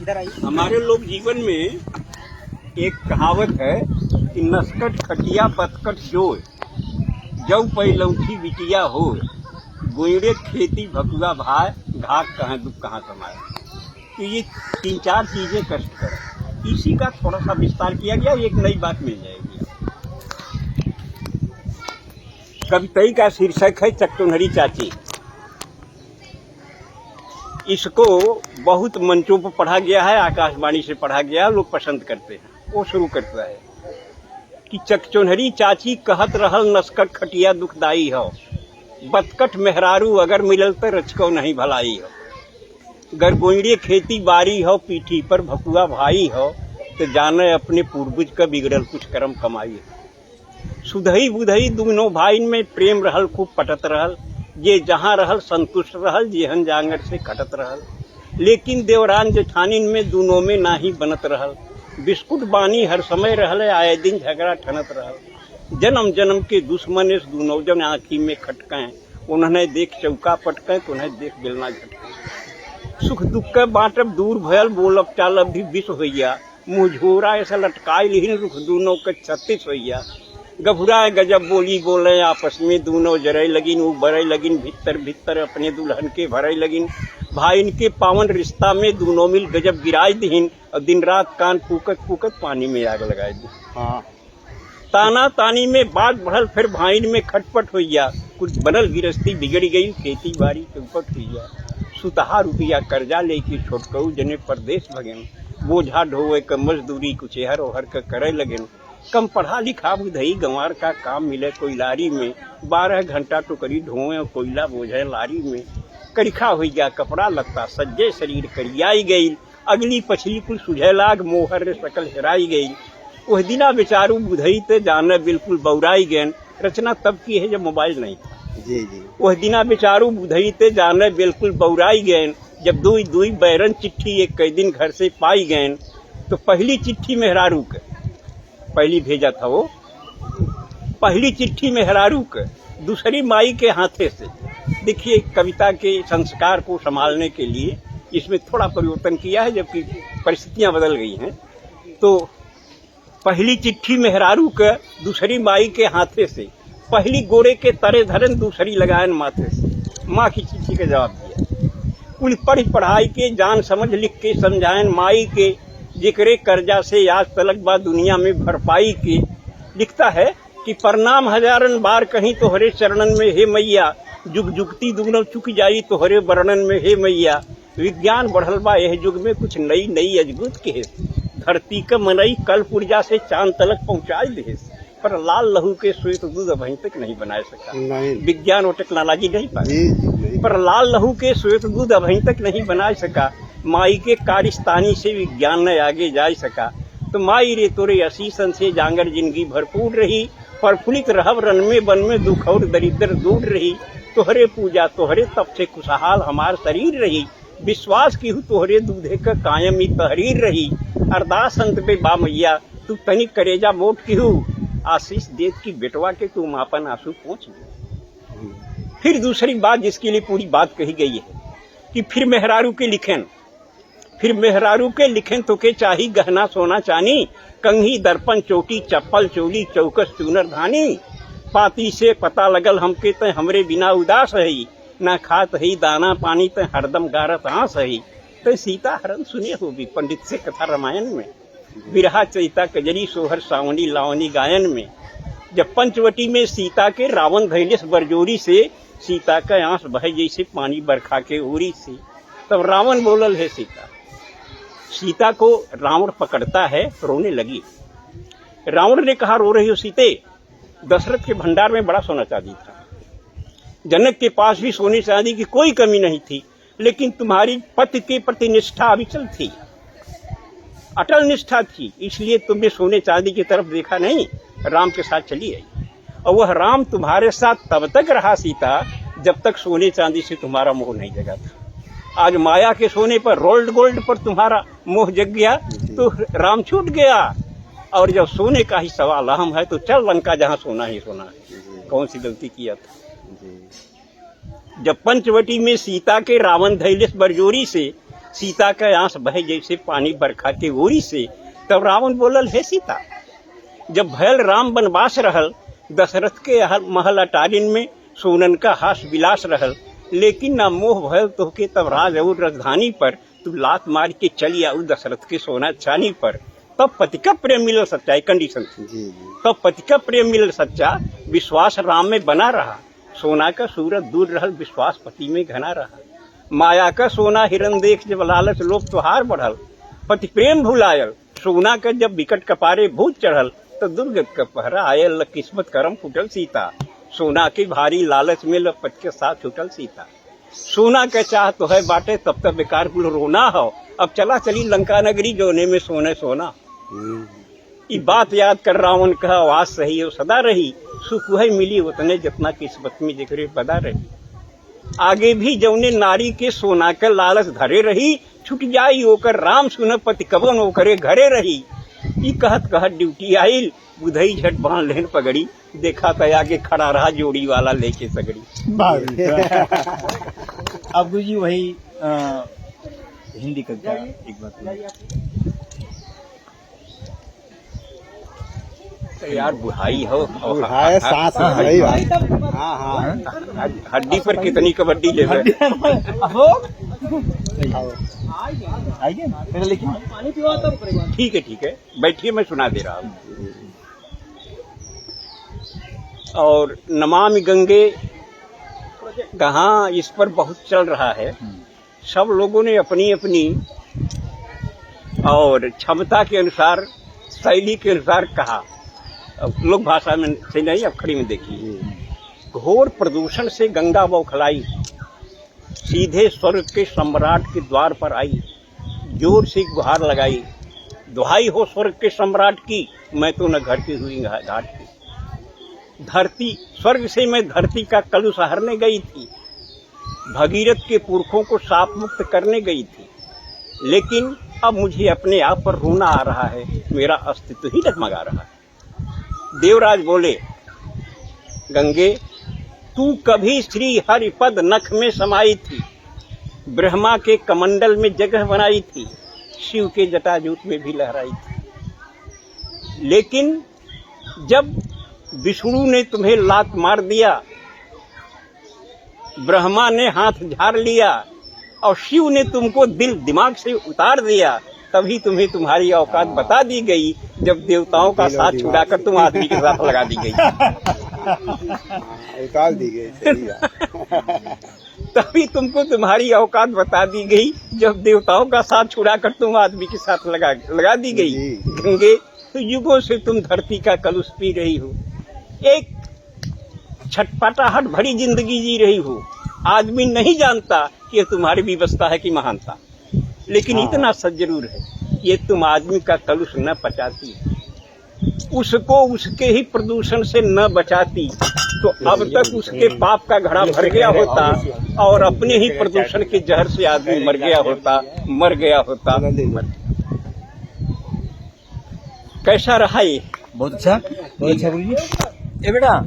हमारे लोग जीवन में एक कहावत है कि नस्कट खटिया बतकट जोय, जौ पैलौठी बिटिया हो, गोयरे खेती भकुआ भाई, घाक कहाँ दुख कहाँ समाये। तो ये 3-4 चीजें कष्टकर है। इसी का थोड़ा सा विस्तार किया गया, एक नई बात मिल जाएगी। कविता का शीर्षक है चकटोनहरी चाची। इसको बहुत मंचों पर पढ़ा गया है, आकाशवाणी से पढ़ा गया, लोग पसंद करते हैं। वो शुरू करता है कि चकचोनहरी चाची कहत रहल नस्कट खटिया दुखदाई हो, बतकट मेहरारू अगर मिलल तो रचको नहीं भलाई हो। गरगोइड़े खेती बारी हो, पीठी पर भकुआ भाई हो, तो जाने अपने पूर्वज का बिगड़ल कुछ कर्म कमाई हो। सुधई बुधई दुनो भाईन में प्रेम रहल, खूब पटत रहल, ये जहाँ रहल संतुष्ट रहल, जेहन जांगर से कटत रहल। लेकिन देवरान जेठानिन में दोनों में नाही बनत रहल, बिस्कुट बानी हर समय रहल, आए दिन झगड़ा ठनत रहल। जन्म जन्म के दुश्मन इस दोनों जन आँखी में खटकें, उन्हें देख चौका पटकें तो उन्हें देख बेलना झटकें। सुख दुख के बाँटब दूर भयल, बोलब चालब भी विष होइया, मुँह झोरा ऐसा लटकाई लिहिन रुख दोनों के 36 होइया। गभुराए गजब बोली बोले आपस में, दोनों जरई लगिन वो बरई लगिन, भीतर भीतर अपने दुल्हन के भरई लगिन। भाई इनके पावन रिश्ता में दोनों मिल गजब गिराई दीन, और दिन रात कान फूकत फूकत पानी में आग लगाई दी। ताना तानी में बात बढ़ल, फिर भाईन में खटपट होइया, कुछ बनल गिरस्ती बिगड़ गई, खेती बाड़ी चौपट होइया। सुतहा रुपया कर्जा लेके छोटकऊ जने परदेश भगेन, बोझा ढोवे क मजदूरी कुछ एहर ओहर के करे लगेन। कम पढ़ा लिखा बुधई गंवार का काम मिले कोई लारी में, 12 घंटा टोकरी ढोए और कोयला बोझे लारी में। करिखा हो गया कपड़ा लगता, सज्जे शरीर करियाई गई, अगली पछली कुल सुझे लाग, मोहर सकल हेराई गई। वह दिना बेचारू बुधई ते जाने बिल्कुल बौराई गैन। रचना तब की है जब मोबाइल नहीं था। जी जी। वह दिना बेचारू बुधई ते जाने बिल्कुल बौराई गैन, जब दुई दुई बैरन चिट्ठी एक कई दिन घर से पाई गैन। तो पहली चिट्ठी मेहरारू के पहली भेजा था वो, पहली चिट्ठी मेहरारू के, दूसरी माई के हाथे से। देखिए कविता के संस्कार को संभालने के लिए इसमें थोड़ा परिवर्तन किया है, जबकि परिस्थितियां बदल गई हैं। तो पहली चिट्ठी मेहरारू के, दूसरी माई के हाथे से, पहली गोरे के तरे धरन, दूसरी लगायन माथे से। माँ की चिट्ठी का जवाब दिया, कुल पढ़ पढ़ाई के जान समझ लिख के समझायन माई के, जिक्रे कर्जा से आज तलक बा दुनिया में भरपाई के। लिखता है कि प्रणाम हजारन बार कहीं तोहरे चरणन में हे मैया, जुग जुगती दुगनो चुक जाई तोहरे वर्णन में हे मैया। विज्ञान बढ़ल बा यह युग में कुछ नई नई अजगुत के, धरती का मनई कल पुर्जा से चांद तलक पहुंचाई दे, पर लाल लहू के श्वेत दूध अभी तक नहीं बना सका। विज्ञान और टेक्नोलॉजी नहीं पाई, पर लाल लहू के श्वेत दूध अभी तक नहीं बना सका। माई के कारिस्तानी से विज्ञान न आगे जा सका। तो माई रे तोरे असीसन से जांगर जिंदगी भरपूर रही, प्रफुल्लित रहब रन में बन में दुख और दरिद्र दूर रही। तोहरे पूजा तोहरे तप से खुशहाल हमार शरीर रही, विश्वास की हूँ तोहरे दूधे का कायम ही तहरीर रही। अरदास अंत पे बा मैया तू तनिक करेजा मोट की हूँ, आशीष देत की बेटवा के तू मापन आंसू पहुँच। फिर दूसरी बात जिसके लिए पूरी बात कही गई है कि फिर मेहरारू के लिखें, फिर मेहरारू के लिखें तो के चाही गहना सोना चानी, कंघी दर्पण चोटी चप्पल चोली चौकस चूनर धानी। पाती से पता लगल हमके ते हमरे बिना उदास है, ना खात है दाना पानी ते हरदम गारत आंस है। तो सीता हरण सुने होगी पंडित से कथा रामायण में, बिरहा चैता कजरी सोहर सावनी लावनी गायन में। जब पंचवटी में सीता के रावण धैलेस बरजोरी से, सीता का आंस बहे जैसे पानी बरखा के ओरी से। तब रावण बोलल है सीता को रावण पकड़ता है, रोने लगी। रावण ने कहा रो रही हो सीते, दशरथ के भंडार में बड़ा सोना चांदी था, जनक के पास भी सोने चांदी की कोई कमी नहीं थी, लेकिन तुम्हारी पति के प्रति निष्ठा अविचल थी, अटल निष्ठा थी, इसलिए तुमने सोने चांदी की तरफ देखा नहीं, राम के साथ चली आई। और वह राम तुम्हारे साथ तब तक रहा सीता जब तक सोने चांदी से तुम्हारा मोह नहीं जगा था। आज माया के सोने पर, रोल्ड गोल्ड पर तुम्हारा मोह जग गया तो राम छूट गया। और जब सोने का ही सवाल अहम है तो चल लंका जहाँ सोना ही सोना है। कौन सी गलती किया था। जब पंचवटी में सीता के रावण धैलेस बरजोरी से सीता का आंस बहे जैसे पानी बरखा के ओरी से। तब रावण बोलल, हे सीता, जब भयल राम वनवास रहल, दशरथ के महल अटारिन में सोनन का हास विलास रहल, लेकिन ना मोह भयल तोहके तब राज और राजधानी पर, तू लात मार के चली आऊ दशरथ के सोना चानी पर। तब पति का प्रेम मिलल सच्चा, कंडीशन थी। तब पति का प्रेम मिलल सच्चा, विश्वास राम में बना रहा, सोना का सूरत दूर रहल, विश्वास पति में घना रहा। माया का सोना हिरन देख जब लालच लोभ त्योहार बढ़ल, पति प्रेम भुलायल, सोना का जब विकट कपारे भूत चढ़ल, तो दुर्गत का पहरा आयल, किस्मत करम फुटल सीता। सोना के भारी लालच में लपट के साथ छूटल सीता। सोना का चाह तो है बाटे, तब तक बेकार कुल रोना हो, अब चला चली लंका नगरी, जोने में सोने सोना। ये बात याद कर रावण कहा, आवाज सही हो सदा रही, सुख वही मिली उतने जितना किस्मत में जिक्र बदा रही। आगे भी जौने नारी के सोना के लालच धरे रही, छुट जाई ओकर राम सुन पति कबन ओकरे घरे रही। ई कहत कहत ड्यूटी आइल, बुधई झट बांध लेन पगड़ी, देखा तो आगे खड़ा रहा जोड़ी वाला लेके सगड़ी। अब गुरुजी वही हिंदी का क्या एक बात यार, बुढ़ाई हो बुढ़ाई सांस सही बात। हाँ हाँ, हड्डी पर कितनी कबड्डी ले ठीक है, बैठिए, मैं सुना दे रहा हूँ। और नमामि गंगे कहाँ इस पर बहुत चल रहा है। सब लोगों ने अपनी अपनी और क्षमता के अनुसार, शैली के अनुसार कहा। लोक भाषा में से नहीं, अखड़ी में देखिए। घोर प्रदूषण से गंगा बौखलाई, सीधे स्वर्ग के सम्राट के द्वार पर आई, जोर से गुहार लगाई, दुहाई हो स्वर्ग के सम्राट की, मैं तो न घटती हुई घाट की। धरती स्वर्ग से मैं धरती का कलुष हरने गई थी, भगीरथ के पुरखों को साप मुक्त करने गई थी, लेकिन अब मुझे अपने आप पर रोना आ रहा है, मेरा अस्तित्व ही डगमगा रहा है। देवराज बोले, गंगे तू कभी श्री हरिपद नख में समाई थी, ब्रह्मा के कमंडल में जगह बनाई थी, शिव के जटाजूट में भी लहराई थी। लेकिन जब विष्णु ने तुम्हें लात मार दिया, ब्रह्मा ने हाथ झाड़ लिया और शिव ने तुमको दिल दिमाग से उतार दिया, तभी तुम्हें तुम्हारी औकात बता दी गई, जब देवताओं का साथ छुड़ाकर तुम आदमी के साथ लगा दी गई। उतार दी गई। तभी तुमको तुम्हारी औकात बता दी गई, जब देवताओं का साथ छुड़ाकर तुम आदमी के साथ लगा दी गई। गंगे, तो युगों से तुम धरती का कलुष पी रही हो, एक छटपटाहट भरी जिंदगी जी रही हो। आदमी नहीं जानता कि यह तुम्हारी विवशता है कि महानता, लेकिन इतना सच जरूर है, ये तुम आदमी का कलुष न पचाती, उसको उसके ही प्रदूषण से न बचाती, तो अब तक उसके पाप का घड़ा भर गया होता और अपने ही प्रदूषण के जहर से आदमी मर गया होता। कैसा रहा ये? बहुत अच्छा गुरुजी। ए बेटा